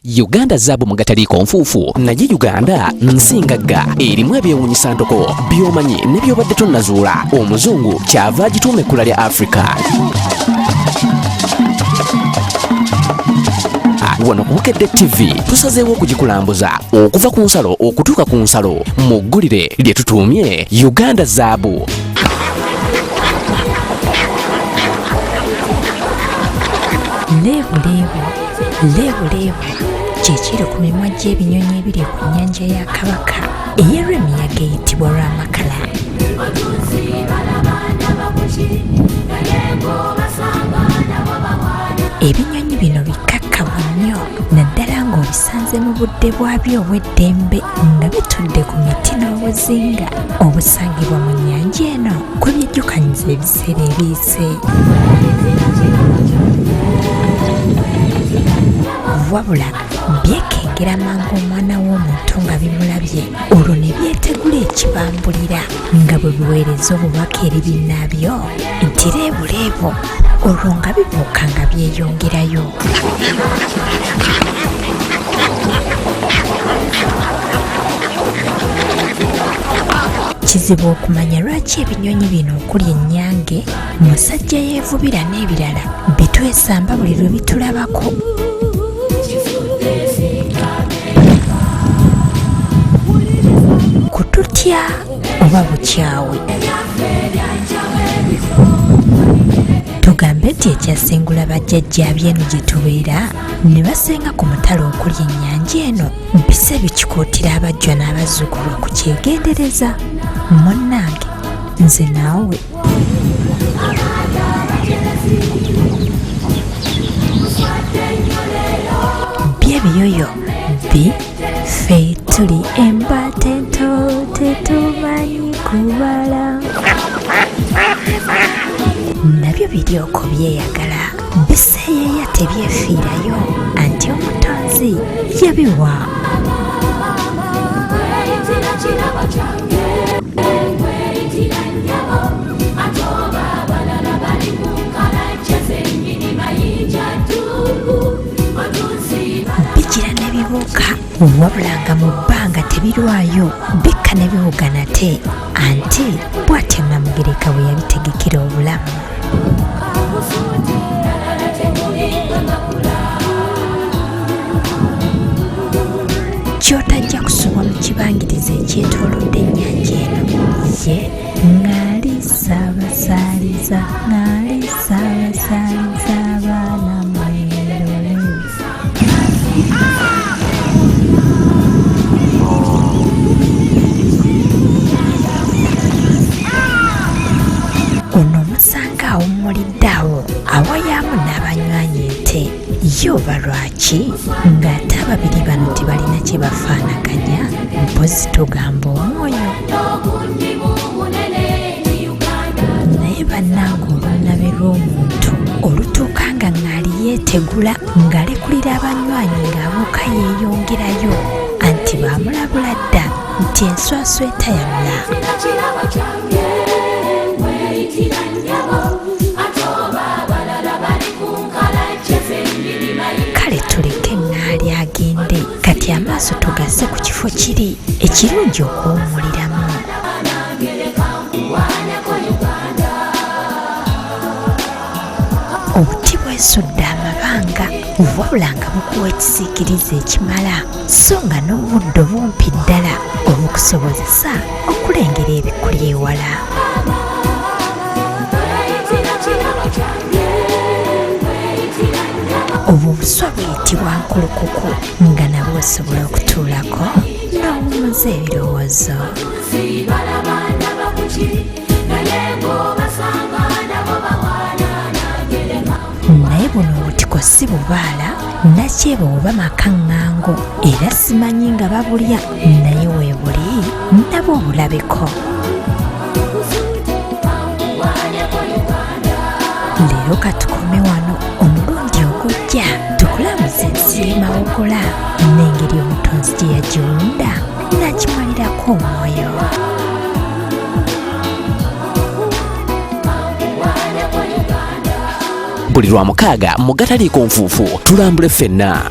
Uganda zaabu mu gataliiko nfuufu naye Uganda nsingagga erimu ebyewuunyisa ntoko by'omanyi ne by'obadde tonnazuula omuzungu kyava agituuma ekkula lya Africa. Wano ku Bukedde TV tusazeewo okugikulambuza okuva ku nsalo okutuuka ku nsalo mu ggulire lye tutuumye Uganda zaabu. Leebu kyekiri ku mimwa gy'ebinyonyi ebiri ku nnyanja ya Kabaka ey'Erwemiyaga eyitibwa Lwamakala. Ebinyonyi bino bikakkamu nnyo naddala ng'obisanze mu budde bwabyo obw'eddembe nga bitudde ku miti n'obuzinga obusangibwa mu nnyanja eno kwe byejjukanyiza ebiseera ebiyise. Wabula byekengera mangu omwana w'omuntu nga bimulabye olwo ne byetegula ekibambulira nga bwe biweereza obubaka eri binnaabyo nti leebuleebo olwo nga bibuuka nga byeyongerayo. Kizibu okumanya lwaki ebinyonyi bino okuli ennyange, musajja yeevubira n'ebirala bitwesamba buli lwe bitulabako. Kututya oba bukyawe. Tugambe nti ekyasengula bajjajjaabi eno gye tubeera ne basenga ku mutalo okuli ennyanja eno mpise bikikuutira abajjwa n'abazzukulu okukyegendereza. Munnange nze naawe byebiyoyo ffe tuli embata ento tetumanyi kubala. Nabyo biri okubyeyagala biseeyeeya tebyefiirayo anti omutonzi yabiwa. Bigira ne bibuuka wabula nga mu bbanga tebirwayo bikka ne biwuga nate anti bw'atyo Namugereka bwe yabitegekera obulamu. Ky'otajja kusubwa mu kibangirizi ekyetoolodde ennyanja eno ye ŋŋaali Ssaabasaaliza, ŋŋaali Ssaabasaaliza abaana mwerole. Ono omusanga awummulidde awo awayaamu n'abanywanyi ente ye oba lwaki ng'ate ababiri bano tebalina kye bafaanaganya mpozi tugamba omwoyo. Naye bannange olunabe lw'omuntu olutuuka nga ŋŋaali yeetegula ng'alekulira abanywanyi ng'abuuka yeeyongerayo anti baamulabula dda nti enswaswa etayamula. Kale tuleke ŋŋaali agende kati amaaso tugasse ku kifo kiri ekirungi okuwummuliramu. Obuti bwesudde amabanga wabula nga bukuwa ekisiikirize ekimala so nga n'obudde bumpi ddala obukusobozesa okulengera ebikuli ewala. Obwo obuswa buyitibwa nkulukuku nga nabwo osobola okutuulako n'owummuza ebirowoozo. Naye buno obutiko si bubaala nakyeba oba makaŋŋango era simanyi nga babulya naye weebuli nabwo obulabeko. Leero katukome wano omulundi ogujja tukulamuze ensi y'Emawogola n'engeri omutonzi gye yagiwunda n'agimalirako omwoyo. buli lwa mukaaga mu gataliiko nfuufu tulambule ffenna.